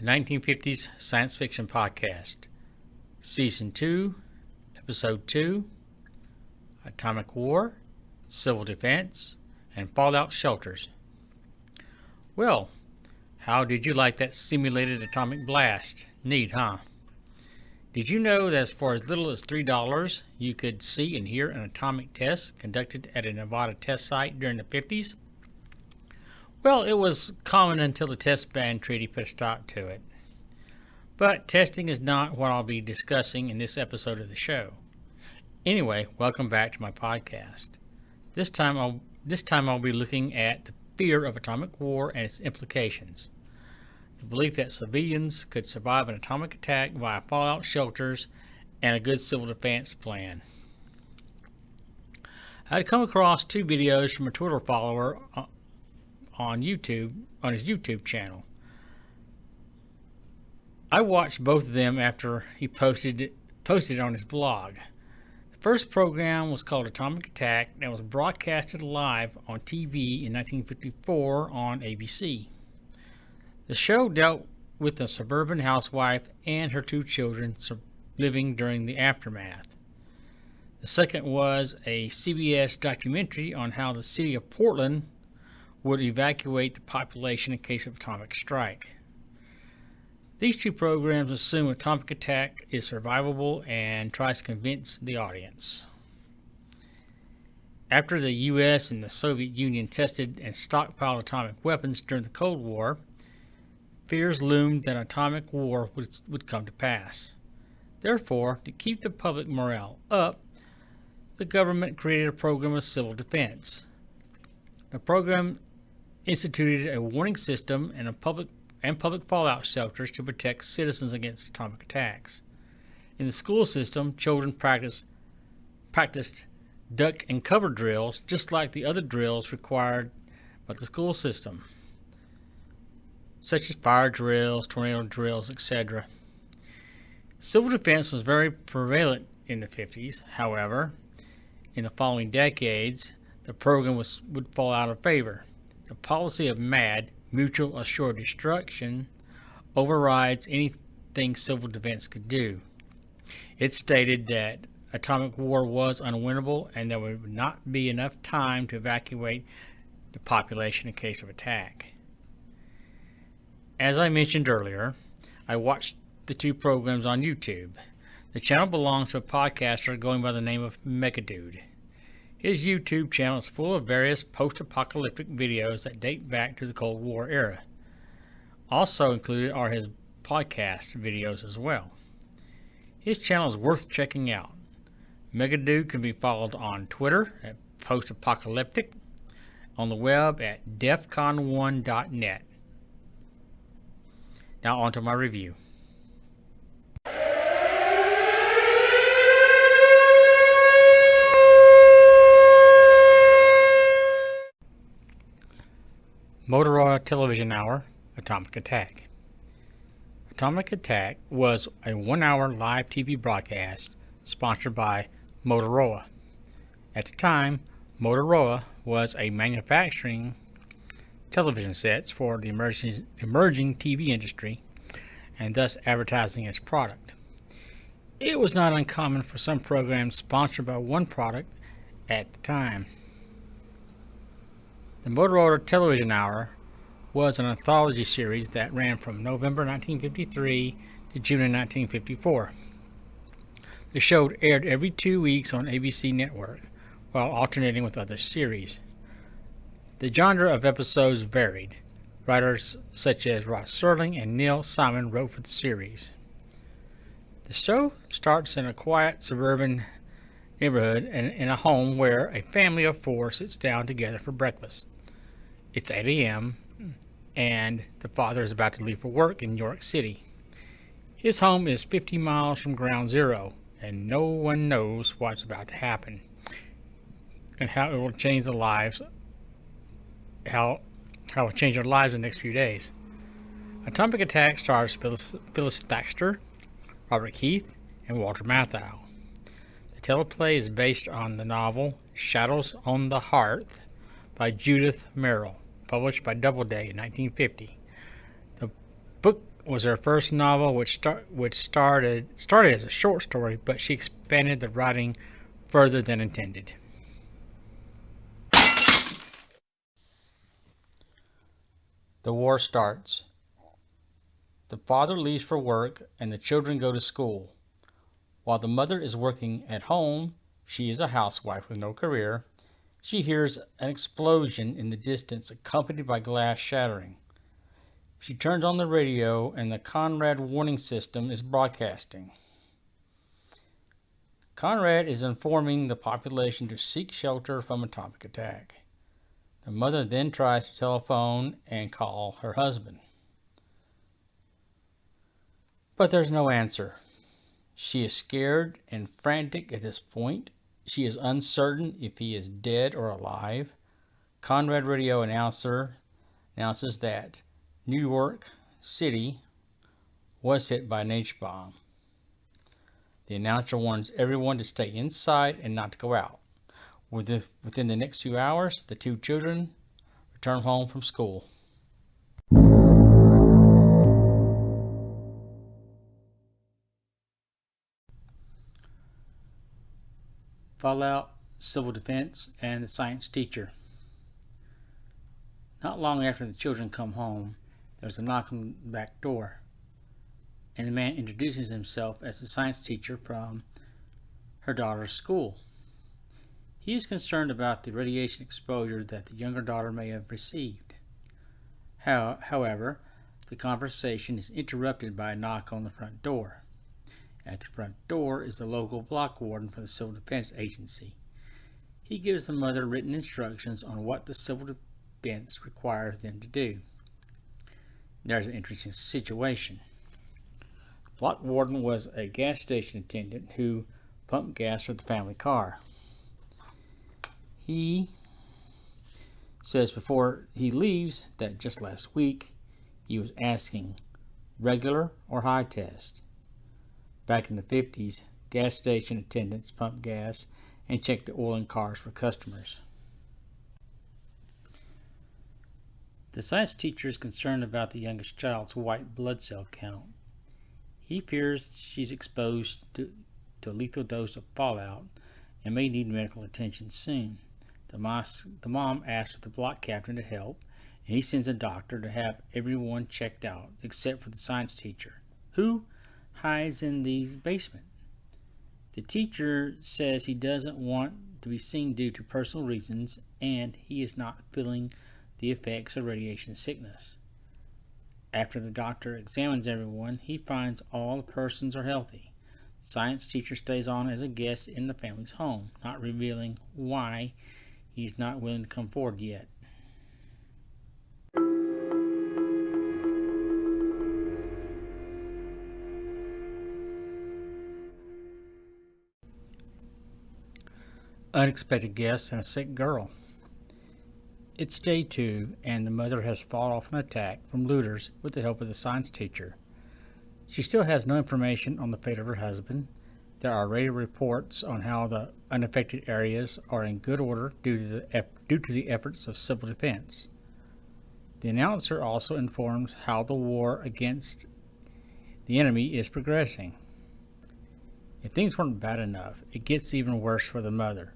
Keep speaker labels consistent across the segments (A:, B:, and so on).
A: the 1950s Science Fiction Podcast, Season 2, Episode 2, Atomic War, Civil Defense, and Fallout Shelters. Well, how did you like that simulated atomic blast? Neat, huh? Did you know that for as little as $3, you could see and hear an atomic test conducted at a Nevada test site during the 50s? Well, it was common until the Test Ban Treaty put a stop to it. But testing is not what I'll be discussing in this episode of the show. Anyway, welcome back to my podcast. This time I'll be looking at the fear of atomic war and its implications. The belief that civilians could survive an atomic attack via fallout shelters and a good civil defense plan. I had come across two videos from a Twitter follower on his YouTube channel. I watched both of them after he posted it on his blog. The first program was called Atomic Attack and was broadcasted live on TV in 1954 on ABC. The show dealt with a suburban housewife and her two children living during the aftermath. The second was a CBS documentary on how the city of Portland would evacuate the population in case of atomic strike. These two programs assume atomic attack is survivable and tries to convince the audience. After the US and the Soviet Union tested and stockpiled atomic weapons during the Cold War, fears loomed that atomic war would come to pass. Therefore, to keep the public morale up, the government created a program of civil defense. The program instituted a warning system and public fallout shelters to protect citizens against atomic attacks. In the school system, children practiced duck and cover drills just like the other drills required by the school system, such as fire drills, tornado drills, etc. Civil defense was very prevalent in the 50s. However, in the following decades, the program would fall out of favor. The policy of MAD, mutual assured destruction, overrides anything civil defense could do. It stated that atomic war was unwinnable and there would not be enough time to evacuate the population in case of attack. As I mentioned earlier, I watched the two programs on YouTube. The channel belongs to a podcaster going by the name of MegaDude. His YouTube channel is full of various post-apocalyptic videos that date back to the Cold War era. Also included are his podcast videos as well. His channel is worth checking out. MegaDude can be followed on Twitter at postapocalyptic, on the web at defcon1.net. Now on to my review. Motorola Television Hour, Atomic Attack. Atomic Attack was a 1-hour live TV broadcast sponsored by Motorola. At the time, Motorola was manufacturing television sets for the emerging TV industry and thus advertising its product. It was not uncommon for some programs sponsored by one product at the time. The Motorola Television Hour was an anthology series that ran from November 1953 to June of 1954. The show aired every 2 weeks on ABC Network, while alternating with other series. The genre of episodes varied. Writers such as Ross Serling and Neil Simon wrote for the series. The show starts in a quiet suburban neighborhood and in a home where a family of 4 sits down together for breakfast. It's 8 a.m. and the father is about to leave for work in New York City. His home is 50 miles from ground zero, and no one knows what's about to happen and how it will change their lives in the next few days. Atomic Attack stars Phyllis Thaxter, Robert Keith, and Walter Matthau. The teleplay is based on the novel Shadows on the Hearth by Judith Merril, published by Doubleday in 1950. The book was her first novel, which started as a short story, but she expanded the writing further than intended. The war starts. The father leaves for work and the children go to school. While the mother is working at home, she is a housewife with no career. She hears an explosion in the distance accompanied by glass shattering. She turns on the radio and the Conrad warning system is broadcasting. Conrad is informing the population to seek shelter from atomic attack. The mother then tries to telephone and call her husband. But there's no answer. She is scared and frantic at this point. She is uncertain if he is dead or alive. Conrad radio announcer announces that New York City was hit by an H-bomb. The announcer warns everyone to stay inside and not to go out. Within the next few hours, the two children return home from school. Fallout, Civil Defense, and the Science Teacher. Not long after the children come home, there's a knock on the back door, and the man introduces himself as the science teacher from her daughter's school. He is concerned about the radiation exposure that the younger daughter may have received. However, the conversation is interrupted by a knock on the front door. At the front door is the local block warden for the Civil Defense Agency. He gives the mother written instructions on what the Civil Defense requires them to do. There's an interesting situation. The block warden was a gas station attendant who pumped gas for the family car. He says before he leaves that just last week he was asking regular or high test. Back in the 50s, gas station attendants pumped gas and checked the oil in cars for customers. The science teacher is concerned about the youngest child's white blood cell count. He fears she's exposed to a lethal dose of fallout and may need medical attention soon. The mom asks the block captain to help, and he sends a doctor to have everyone checked out except for the science teacher, who hides in the basement. The teacher says he doesn't want to be seen due to personal reasons, and he is not feeling the effects of radiation sickness. After the doctor examines everyone, he finds all the persons are healthy. The science teacher stays on as a guest in the family's home, not revealing why he's not willing to come forward yet. Unexpected guests and a sick girl. It's day 2, and the mother has fought off an attack from looters with the help of the science teacher. She still has no information on the fate of her husband. There are radio reports on how the unaffected areas are in good order due to the efforts of civil defense. The announcer also informs how the war against the enemy is progressing. If things weren't bad enough, it gets even worse for the mother.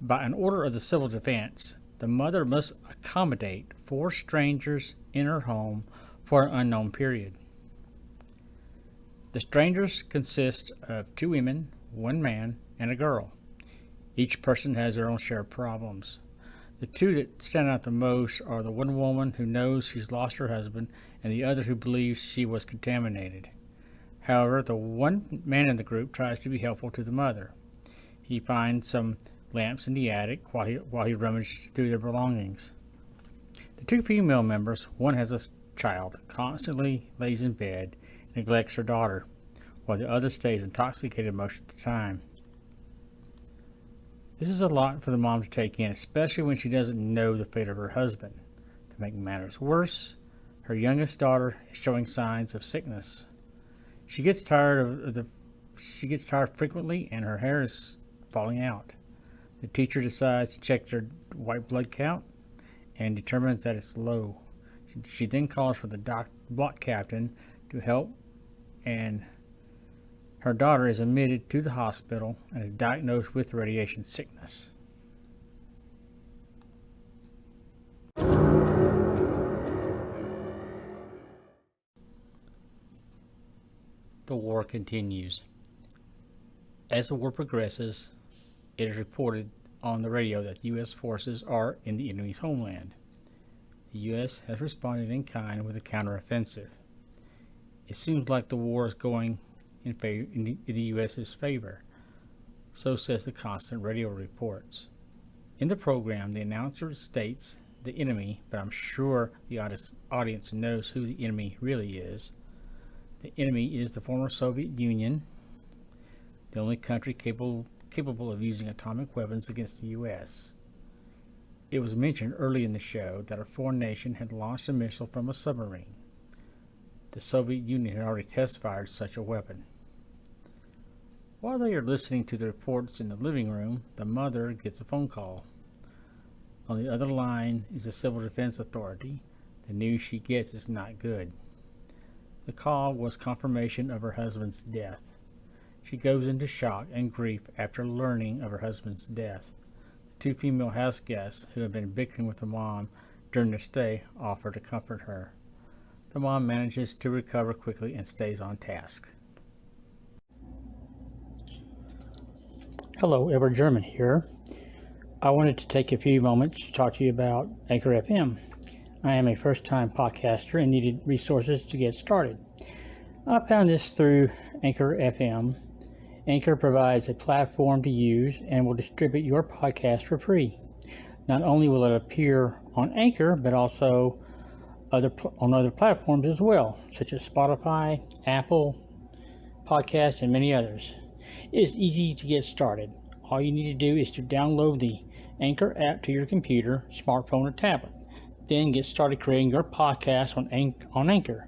A: By an order of the civil defense, the mother must accommodate 4 strangers in her home for an unknown period. The strangers consist of 2 women, 1 man, and a girl. Each person has their own share of problems. The 2 that stand out the most are the one woman who knows she's lost her husband and the other who believes she was contaminated. However, the one man in the group tries to be helpful to the mother. He finds some lamps in the attic while he rummages through their belongings. The 2 female members, one has a child that constantly lays in bed and neglects her daughter, while the other stays intoxicated most of the time. This is a lot for the mom to take in, especially when she doesn't know the fate of her husband. To make matters worse, her youngest daughter is showing signs of sickness. She gets tired frequently, and her hair is falling out. The teacher decides to check their white blood count and determines that it's low. She then calls for the block captain to help, and her daughter is admitted to the hospital and is diagnosed with radiation sickness. The war continues. As the war progresses, it is reported on the radio that U.S. forces are in the enemy's homeland. The U.S. has responded in kind with a counteroffensive. It seems like the war is going in the U.S.'s favor. So says the constant radio reports. In the program, the announcer states the enemy, but I'm sure the audience knows who the enemy really is. The enemy is the former Soviet Union, the only country capable of using atomic weapons against the U.S. It was mentioned early in the show that a foreign nation had launched a missile from a submarine. The Soviet Union had already test-fired such a weapon. While they are listening to the reports in the living room, the mother gets a phone call. On the other line is the Civil Defense Authority. The news she gets is not good. The call was confirmation of her husband's death. She goes into shock and grief after learning of her husband's death. The two female house guests who had been bickering with the mom during their stay offer to comfort her. The mom manages to recover quickly and stays on task. Hello, Edward German here. I wanted to take a few moments to talk to you about Anchor FM. I am a first-time podcaster and needed resources to get started. I found this through Anchor FM. Anchor provides a platform to use and will distribute your podcast for free. Not only will it appear on Anchor, but also on other platforms as well, such as Spotify, Apple Podcasts, and many others. It is easy to get started. All you need to do is to download the Anchor app to your computer, smartphone, or tablet. Then get started creating your podcast on Anchor.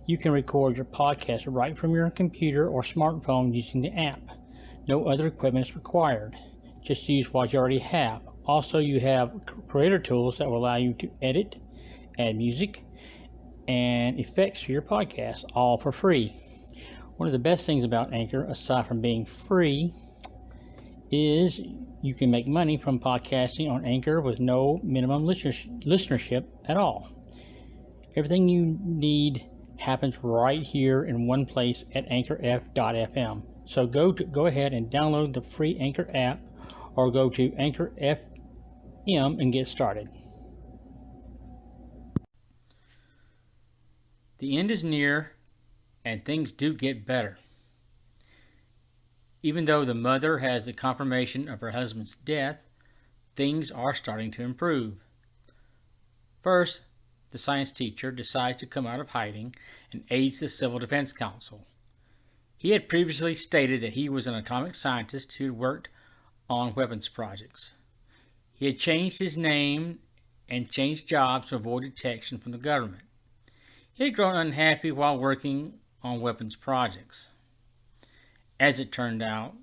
A: You can record your podcast right from your computer or smartphone using the app. No other equipment is required. Just use what you already have. Also, you have creator tools that will allow you to edit, add music, and effects to your podcast, all for free. One of the best things about Anchor, aside from being free, is you can make money from podcasting on Anchor with no minimum listenership at all. Everything you need happens right here in one place at anchorf.fm. So go ahead and download the free Anchor app or go to Anchor FM and get started. The end is near and things do get better. Even though the mother has the confirmation of her husband's death, things are starting to improve. First, the science teacher decides to come out of hiding and aids the Civil Defense Council. He had previously stated that he was an atomic scientist who had worked on weapons projects. He had changed his name and changed jobs to avoid detection from the government. He had grown unhappy while working on weapons projects. As it turned out,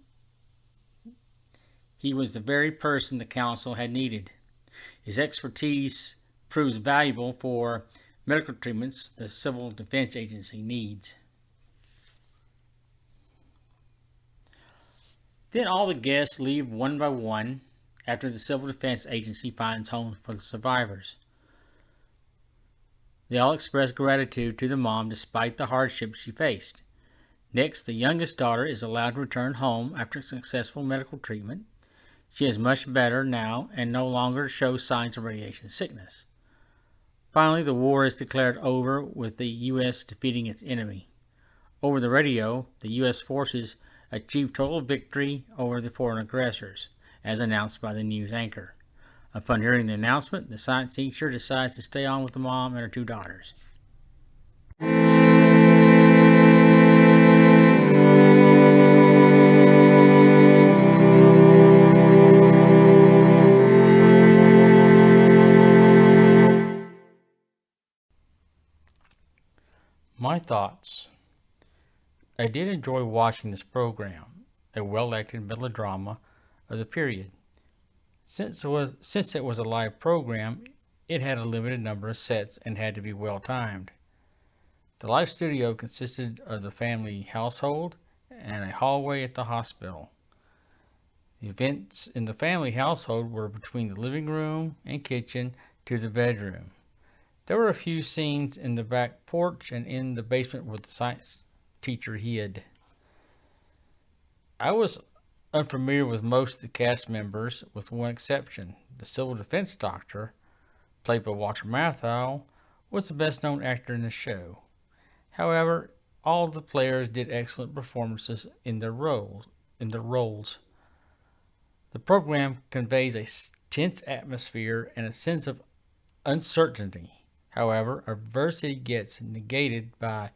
A: he was the very person the council had needed. His expertise proves valuable for medical treatments the Civil Defense Agency needs. Then all the guests leave one by one after the Civil Defense Agency finds homes for the survivors. They all express gratitude to the mom despite the hardships she faced. Next, the youngest daughter is allowed to return home after successful medical treatment. She is much better now and no longer shows signs of radiation sickness. Finally, the war is declared over with the U.S. defeating its enemy. Over the radio, the U.S. forces achieved total victory over the foreign aggressors, as announced by the news anchor. Upon hearing the announcement, the science teacher decides to stay on with the mom and her two daughters. My thoughts. I did enjoy watching this program, a well-acted melodrama of the period. Since it was a live program, It had a limited number of sets and had to be well timed. The live studio consisted of the family household and a hallway at the hospital. The events in the family household were between the living room and kitchen to the bedroom. There were a few scenes in the back porch and in the basement where the science teacher hid. I was unfamiliar with most of the cast members, with one exception. The civil defense doctor, played by Walter Matthau, was the best known actor in the show. However, all of the players did excellent performances in their roles. The program conveys a tense atmosphere and a sense of uncertainty. However, adversity gets negated by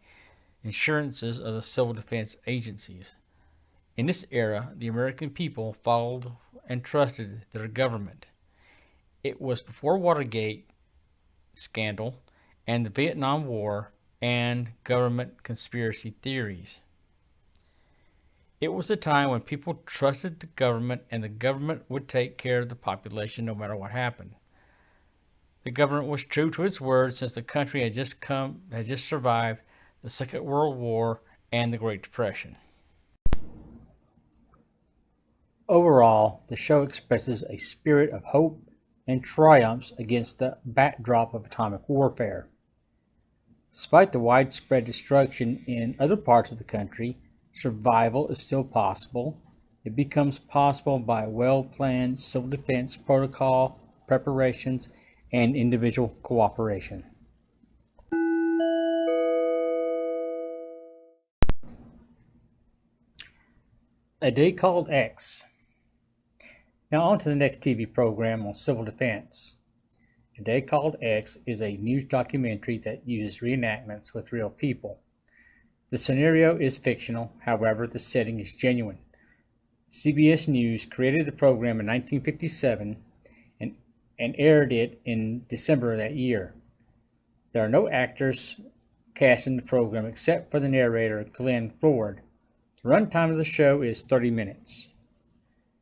A: assurances of the civil defense agencies. In this era, the American people followed and trusted their government. It was before Watergate scandal and the Vietnam War and government conspiracy theories. It was a time when people trusted the government and the government would take care of the population no matter what happened. The government was true to its word since the country had just survived the Second World War and the Great Depression.
B: Overall, the show expresses a spirit of hope and triumphs against the backdrop of atomic warfare. Despite the widespread destruction in other parts of the country, survival is still possible. It becomes possible by well-planned civil defense protocol preparations and individual cooperation. A Day Called X. Now on to the next TV program on civil defense. A Day Called X is a news documentary that uses reenactments with real people. The scenario is fictional, however, the setting is genuine. CBS News created the program in 1957 and aired it in December of that year. There are no actors cast in the program except for the narrator, Glenn Ford. The runtime of the show is 30 minutes.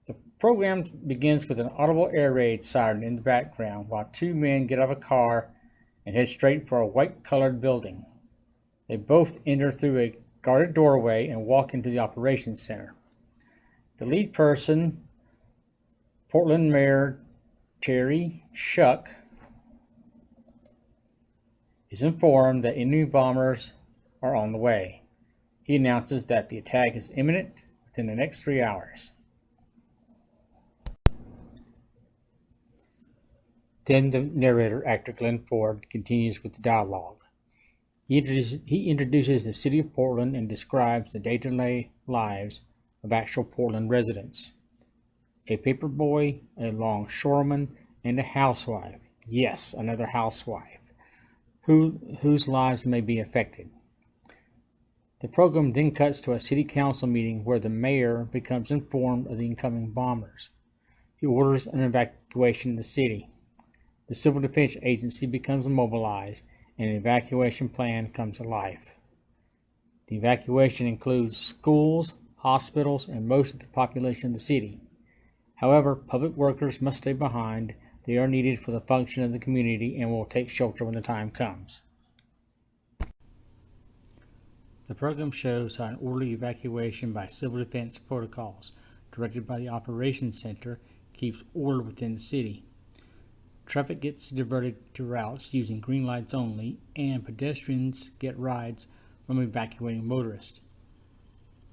B: The program begins with an audible air raid siren in the background while two men get out of a car and head straight for a white-colored building. They both enter through a guarded doorway and walk into the operations center. The lead person, Portland Mayor Terry Schuck, is informed that enemy bombers are on the way. He announces that the attack is imminent within the next 3 hours. Then the narrator, actor Glenn Ford, continues with the dialogue. He introduces the city of Portland and describes the day-to-day lives of actual Portland residents. A paperboy, a longshoreman, and a housewife. Yes, another housewife, whose lives may be affected. The program then cuts to a city council meeting where the mayor becomes informed of the incoming bombers. He orders an evacuation of the city. The Civil Defense Agency becomes mobilized and an evacuation plan comes to life. The evacuation includes schools, hospitals, and most of the population of the city. However, public workers must stay behind. They are needed for the function of the community and will take shelter when the time comes. The program shows how an orderly evacuation by civil defense protocols, directed by the Operations Center, keeps order within the city. Traffic gets diverted to routes using green lights only, and pedestrians get rides from evacuating motorists.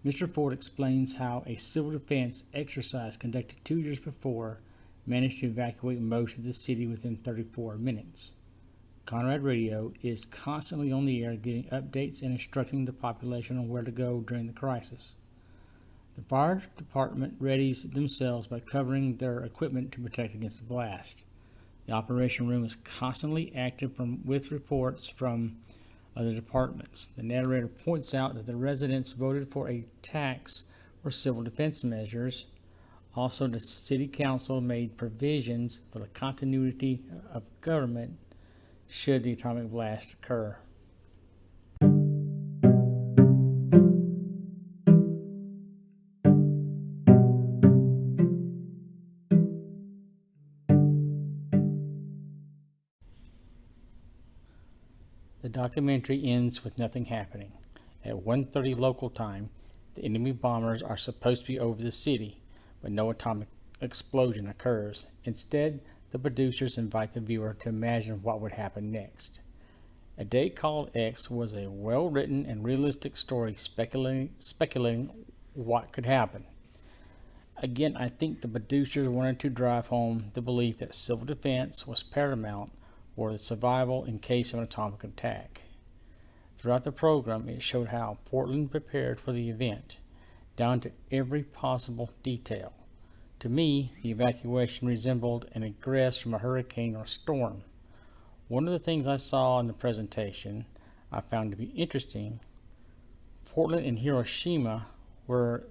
B: Mr. Ford explains how a civil defense exercise conducted 2 years before managed to evacuate most of the city within 34 minutes. Conrad Radio is constantly on the air giving updates and instructing the population on where to go during the crisis. The fire department readies themselves by covering their equipment to protect against the blast. The operation room is constantly active with reports from other departments. The narrator points out that the residents voted for a tax for civil defense measures. Also, the city council made provisions for the continuity of government should the atomic blast occur. The documentary ends with nothing happening. At 1:30 local time, the enemy bombers are supposed to be over the city, but no atomic explosion occurs. Instead, the producers invite the viewer to imagine what would happen next. A Day Called X was a well-written and realistic story speculating what could happen. Again, I think the producers wanted to drive home the belief that civil defense was paramount for the survival in case of an atomic attack. Throughout the program, it showed how Portland prepared for the event, down to every possible detail. To me, the evacuation resembled an egress from a hurricane or storm. One of the things I saw in the presentation I found to be interesting. Portland and Hiroshima were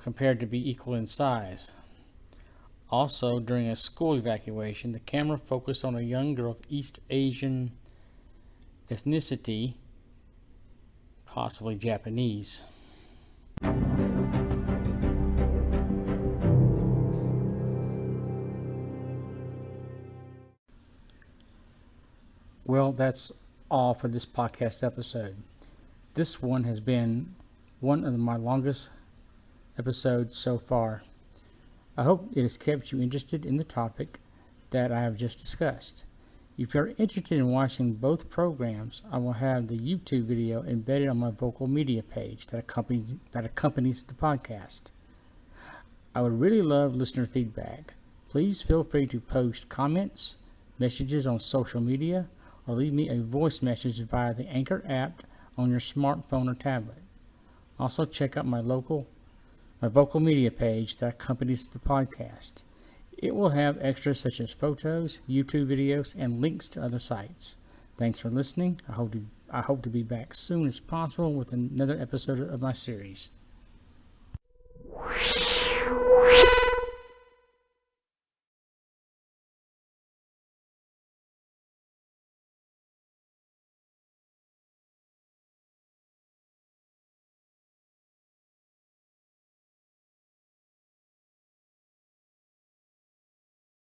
B: compared to be equal in size. Also, during a school evacuation, the camera focused on a young girl of East Asian ethnicity, possibly Japanese. Well, that's all for this podcast episode. This one has been one of my longest episodes so far. I hope it has kept you interested in the topic that I have just discussed. If you're interested in watching both programs, I will have the YouTube video embedded on my Vocal Media page that accompanies the podcast. I would really love listener feedback. Please feel free to post comments, messages on social media, or leave me a voice message via the Anchor app on your smartphone or tablet. Also check out my Vocal Media page that accompanies the podcast. It will have extras such as photos, YouTube videos, and links to other sites. Thanks for listening. I hope to be back soon as possible with another episode of my series.